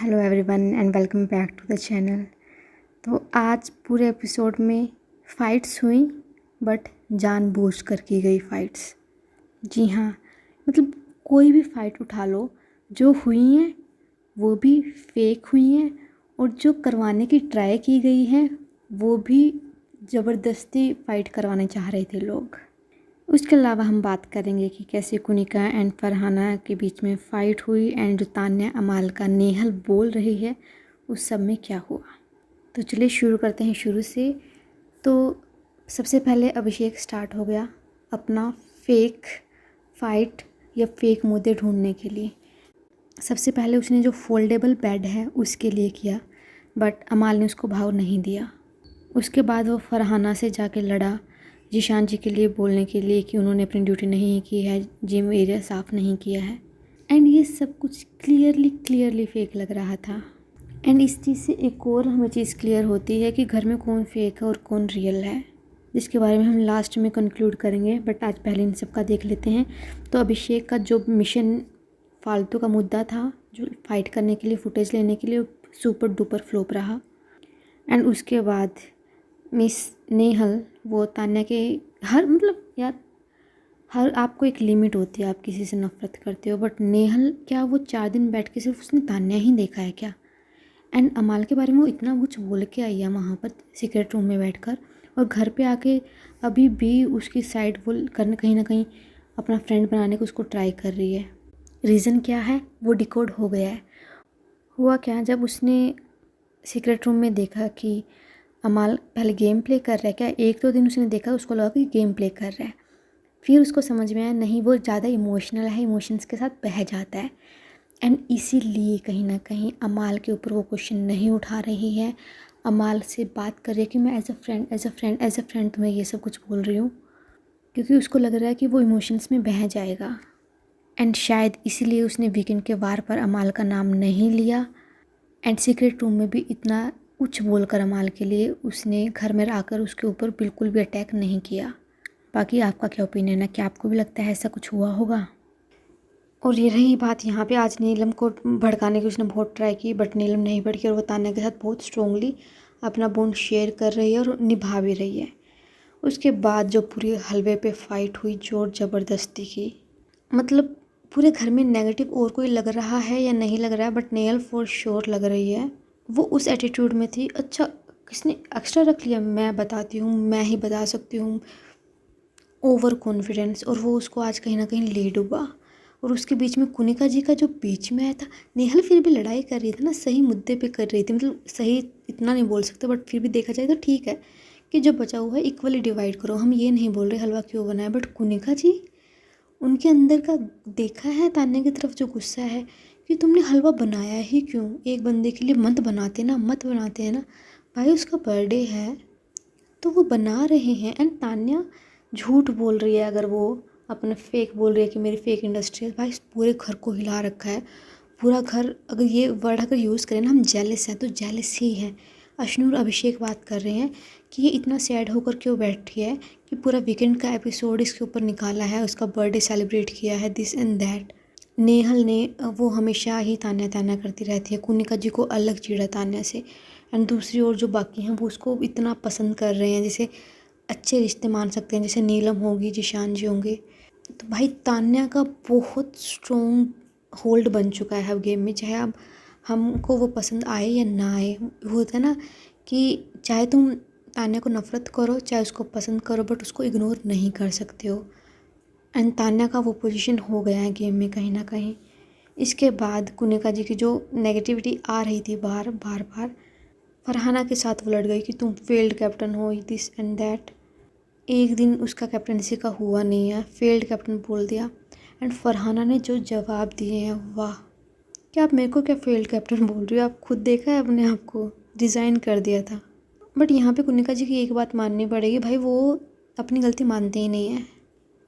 Hello everyone and welcome back to the channel. तो आज पूरे एपिसोड में फ़ाइट्स हुई, बट जानबूझ कर की गई फ़ाइट्स। जी हाँ, मतलब कोई भी फ़ाइट उठा लो, जो हुई हैं वो भी फेक हुई हैं और जो करवाने की ट्राई की गई है वो भी ज़बरदस्ती फ़ाइट करवाने चाह रहे थे लोग। उसके अलावा हम बात करेंगे कि कैसे कुनिका एंड फरहाना के बीच में फ़ाइट हुई एंड जो तान्या अमाल का नेहल बोल रही है उस सब में क्या हुआ। तो चलिए शुरू करते हैं शुरू से। तो सबसे पहले अभिषेक स्टार्ट हो गया अपना फेक फ़ाइट या फेक मुद्दे ढूंढने के लिए। सबसे पहले उसने जो फोल्डेबल बेड है उसके लिए किया, बट अमाल ने उसको भाव नहीं दिया। उसके बाद वो फरहाना से जाके लड़ा जीशान जी के लिए बोलने के लिए कि उन्होंने अपनी ड्यूटी नहीं की है, जिम एरिया साफ़ नहीं किया है। एंड ये सब कुछ क्लियरली फेक लग रहा था। एंड इस चीज़ से एक और हमें चीज़ क्लियर होती है कि घर में कौन फेक है और कौन रियल है, जिसके बारे में हम लास्ट में कंक्लूड करेंगे। बट आज पहले इन सब का देख लेते हैं। तो अभिषेक का जो मिशन फालतू का मुद्दा था, जो फाइट करने के लिए फुटेज लेने के लिए, सुपर डुपर फ्लॉप रहा। एंड उसके बाद मिस नेहल वो तान्या के हर आपको एक लिमिट होती है, आप किसी से नफ़रत करते हो, बट नेहल क्या वो 4 दिन बैठ के सिर्फ उसने तान्या ही देखा है क्या? एंड अमाल के बारे में वो इतना कुछ बोल के आई है वहाँ पर सीक्रेट रूम में बैठकर, और घर पे आके अभी भी उसकी साइड वो करने कहीं ना कहीं अपना फ्रेंड बनाने को उसको ट्राई कर रही है। रीज़न क्या है वो डिकोड हो गया है। हुआ क्या, जब उसने सीक्रेट रूम में देखा कि अमाल पहले गेम प्ले कर रहा है क्या, 1-2 दिन उसने देखा, उसको लगा कि गेम प्ले कर रहा है। फिर उसको समझ में आया नहीं, वो ज़्यादा इमोशनल है, इमोशंस के साथ बह जाता है। एंड इसीलिए कहीं ना कहीं अमाल के ऊपर वो क्वेश्चन नहीं उठा रही है। अमाल से बात कर रही है कि मैं एज अ फ्रेंड तुम्हें ये सब कुछ बोल रही हूँ, क्योंकि उसको लग रहा है कि वो इमोशंस में बह जाएगा। एंड शायद इसीलिए उसने वीकेंड के वार पर अमाल का नाम नहीं लिया। एंड सीक्रेट रूम में भी इतना कुछ बोलकर अमाल के लिए उसने घर में आकर उसके ऊपर बिल्कुल भी अटैक नहीं किया। बाकी आपका क्या ओपिनियन है, क्या आपको भी लगता है ऐसा कुछ हुआ होगा? और ये रही बात यहाँ पे, आज नीलम को भड़काने की उसने बहुत ट्राई की, बट नीलम नहीं भड़की और वो तान्या के साथ बहुत स्ट्रोंगली अपना बॉन्ड शेयर कर रही है और निभा भी रही है। उसके बाद जो पूरी हलवे पे फाइट हुई जोर ज़बरदस्ती की, मतलब पूरे घर में नेगेटिव और कोई लग रहा है या नहीं लग रहा है, बट नेहल फॉर श्योर लग रही है। वो उस एटीट्यूड में थी, अच्छा किसने एक्स्ट्रा रख लिया, मैं बताती हूँ, मैं ही बता सकती हूँ, ओवर कॉन्फिडेंस। और वो उसको आज कहीं ना कहीं ले डूबा। और उसके बीच में कुनिका जी का जो बीच में आया था, नेहल फिर भी लड़ाई कर रही थी ना, सही मुद्दे पे कर रही थी, मतलब सही इतना नहीं बोल सकते, बट फिर भी देखा जाए तो ठीक है कि जो बचा हुआ है इक्वली डिवाइड करो। हम ये नहीं बोल रहे हलवा क्यों बनाया, बट कुनिका जी उनके अंदर का देखा है, तान्या की तरफ जो गुस्सा है कि तुमने हलवा बनाया ही क्यों, एक बंदे के लिए मत बनाते हैं ना भाई, उसका बर्थडे है तो वो बना रहे हैं। एंड तान्या झूठ बोल रही है, अगर वो अपना फेक बोल रही है कि मेरी फेक इंडस्ट्री है, भाई पूरे घर को हिला रखा है। पूरा घर, अगर ये वर्ड अगर यूज़ करें ना हम जेलस हैं, तो जेलस ही है। अश्नू और अभिषेक बात कर रहे हैं कि ये इतना सैड होकर क्यों बैठी है कि पूरा वीकेंड का एपिसोड इसके ऊपर निकाला है, उसका बर्थडे सेलिब्रेट किया है, दिस एंड दैट। नेहल ने वो हमेशा ही तान्या तान्या करती रहती है, कुनिका जी को अलग चिढ़ा तान्या से। एंड दूसरी ओर जो बाकी हैं वो उसको इतना पसंद कर रहे हैं, जैसे अच्छे रिश्ते मान सकते हैं, जैसे नीलम होगी, जीशान जी होंगे। तो भाई तान्या का बहुत स्ट्रॉन्ग होल्ड बन चुका है अब गेम में, चाहे अब हमको वो पसंद आए या ना आए। वो होता है ना कि चाहे तुम तान्या को नफ़रत करो चाहे उसको पसंद करो, बट उसको इग्नोर नहीं कर सकते हो। एंड तान्या का वो पोजीशन हो गया है गेम में कहीं ना कहीं। इसके बाद कुनिका जी की जो नेगेटिविटी आ रही थी बार बार फरहाना के साथ वो लड़ गई कि तुम फेल्ड कैप्टन हो, दिस एंड दैट। एक दिन उसका कैप्टनसी का हुआ नहीं है, फेल्ड कैप्टन बोल दिया। एंड फरहाना ने जो जवाब दिए हैं, वाह, क्या आप मेरे को क्या फेल्ड कैप्टन बोल रही हो, आप खुद देखा है अपने आप को, रिज़ाइन कर दिया था। बट यहाँ पे कुनिका जी की एक बात माननी पड़ेगी, भाई वो अपनी गलती मानते ही नहीं है,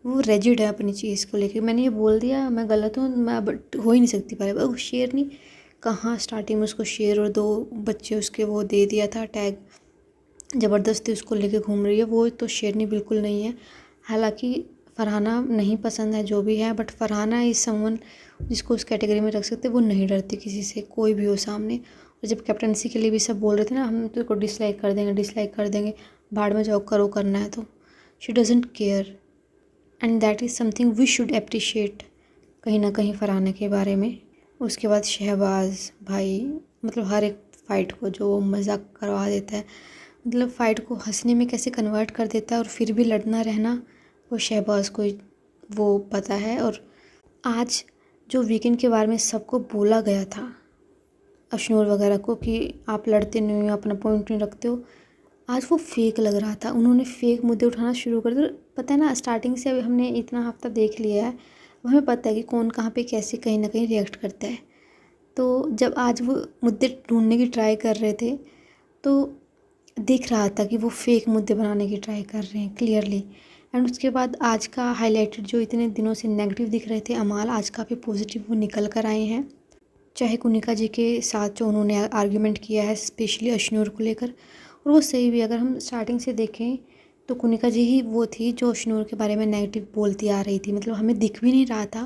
वो रेजिड है अपनी चीज़ को लेकर। मैंने ये बोल दिया, मैं गलत हूँ, मैं अब हो ही नहीं सकती पर वो शेर नहीं, कहाँ स्टार्टिंग में उसको शेर और 2 बच्चे उसके वो दे दिया था टैग, ज़बरदस्ती उसको लेके घूम रही है, वो तो शेरनी बिल्कुल नहीं है। हालांकि फरहाना नहीं पसंद है जो भी है, बट फरहाना इज़ समवन जिसको उस कैटेगरी में रख सकते। वो नहीं डरती किसी से, कोई भी हो सामने। और जब कैप्टनसी के लिए भी सब बोल रहे थे ना, हम तो को डिसलाइक कर देंगे, भाड़ में जाओ, करो करना है तो, she doesn't care. And that is something we should appreciate कहीं ना कहीं फरहाना के बारे में। उसके बाद शहबाज भाई, मतलब हर एक फ़ाइट को जो मजाक करवा देता है, मतलब फ़ाइट को हंसने में कैसे कन्वर्ट कर देता है, और फिर भी लड़ना रहना, वो शहबाज को वो पता है। और आज जो वीकेंड के बारे में सबको बोला गया था, अशनूर वगैरह को, कि आप लड़ते नहीं हो, अपना पॉइंट नहीं रखते हो, आज वो फेक लग रहा था। उन्होंने फेक मुद्दे उठाना शुरू कर दिया। पता है ना, स्टार्टिंग से अभी हमने इतना हफ्ता देख लिया है, अब हमें पता है कि कौन कहाँ पे कैसे कहीं ना कहीं रिएक्ट करता है। तो जब आज वो मुद्दे ढूंढने की ट्राई कर रहे थे, तो दिख रहा था कि वो फेक मुद्दे बनाने की ट्राई कर रहे हैं क्लियरली। एंड उसके बाद आज का हाईलाइटेड जो इतने दिनों से नेगेटिव दिख रहे थे अमाल, आज काफ़ी पॉजिटिव वो निकल कर आए हैं। चाहे कुनिका जी के साथ जो उन्होंने आर्ग्यूमेंट किया है स्पेशली अशनूर को लेकर, और वो सही भी, अगर हम स्टार्टिंग से देखें तो कुनिका जी ही वो थी जो अशनूर के बारे में नेगेटिव बोलती आ रही थी। मतलब हमें दिख भी नहीं रहा था,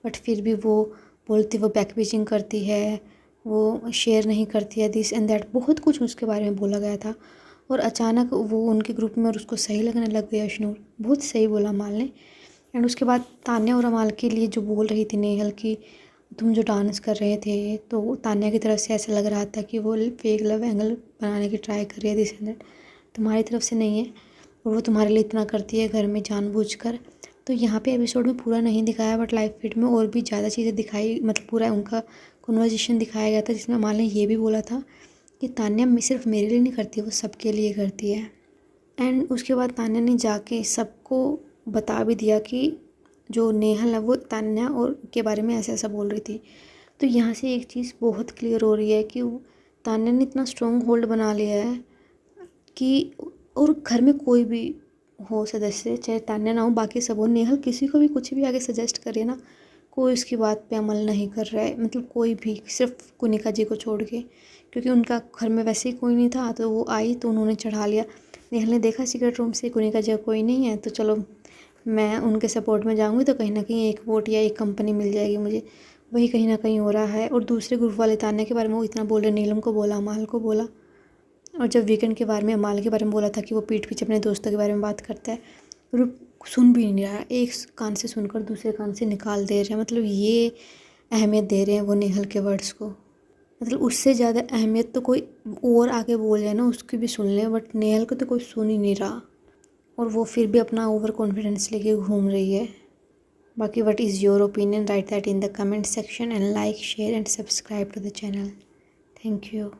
बट फिर भी वो बोलती, वो बैक बेचिंग करती है, वो शेयर नहीं करती है, दिस एंड दैट, बहुत कुछ उसके बारे में बोला गया था। और अचानक वो उनके ग्रुप में, और उसको सही लगने लग गया अशनूर, बहुत सही बोला अमाल ने। एंड उसके बाद तान्या और अमाल के लिए जो बोल रही थी नेहल की, तुम जो डांस कर रहे थे, तो तान्या की तरफ से ऐसा लग रहा था कि वो फेक लव एंगल बनाने की ट्राई कर रही है, दिस एंड दैट, तुम्हारी तरफ से नहीं है, और वो तुम्हारे लिए इतना करती है घर में जानबूझकर। तो यहाँ पे एपिसोड में पूरा नहीं दिखाया, बट लाइव फीड में और भी ज़्यादा चीज़ें दिखाई, मतलब पूरा उनका कन्वर्सेशन दिखाया गया था, जिसमें अमाल ने ये भी बोला था कि तान्या सिर्फ मेरे लिए नहीं करती, वो सबके लिए करती है। एंड उसके बाद तान्या ने जाके सबको बता भी दिया कि जो नेहल है वो तान्या और के बारे में ऐसा ऐसा बोल रही थी। तो यहाँ से एक चीज़ बहुत क्लियर हो रही है कि तान्या ने इतना स्ट्रॉन्ग होल्ड बना लिया है कि, और घर में कोई भी हो सदस्य, चाहे तान्या ना हो, बाकी सब हो, नेहल किसी को भी कुछ भी आगे सजेस्ट करे ना, कोई उसकी बात पे अमल नहीं कर रहा है, मतलब कोई भी, सिर्फ कुनिका जी को छोड़ के, क्योंकि उनका घर में वैसे ही कोई नहीं था, तो वो आई तो उन्होंने चढ़ा लिया। नेहल ने देखा सीक्रेट रूम से कुनिका जी कोई नहीं है, तो चलो मैं उनके सपोर्ट में जाऊंगी, तो कहीं ना कहीं एक वोट या एक कंपनी मिल जाएगी मुझे, वही कहीं ना कहीं हो रहा है। और दूसरे ग्रुप वाले तान्या के बारे में वो इतना बोल रहे, नीलम को बोला, अमाल को बोला, और जब वीकेंड के बारे में अमाल के बारे में बोला था कि वो पीठ पीछे अपने दोस्तों के बारे में बात करता है, और वो सुन भी नहीं रहा, एक कान से सुनकर दूसरे कान से निकाल दे रहे हैं। मतलब ये अहमियत दे रहे हैं वो नेहल के वर्ड्स को, मतलब उससे ज़्यादा अहमियत तो कोई और आगे बोल जाए ना, उसकी भी सुन ले, बट नेहल को तो कोई सुन ही नहीं रहा, और वो फिर भी अपना ओवर कॉन्फिडेंस लेके घूम रही है। बाकी what is your opinion, write that in the comment section, and like, share and subscribe to the channel. Thank you.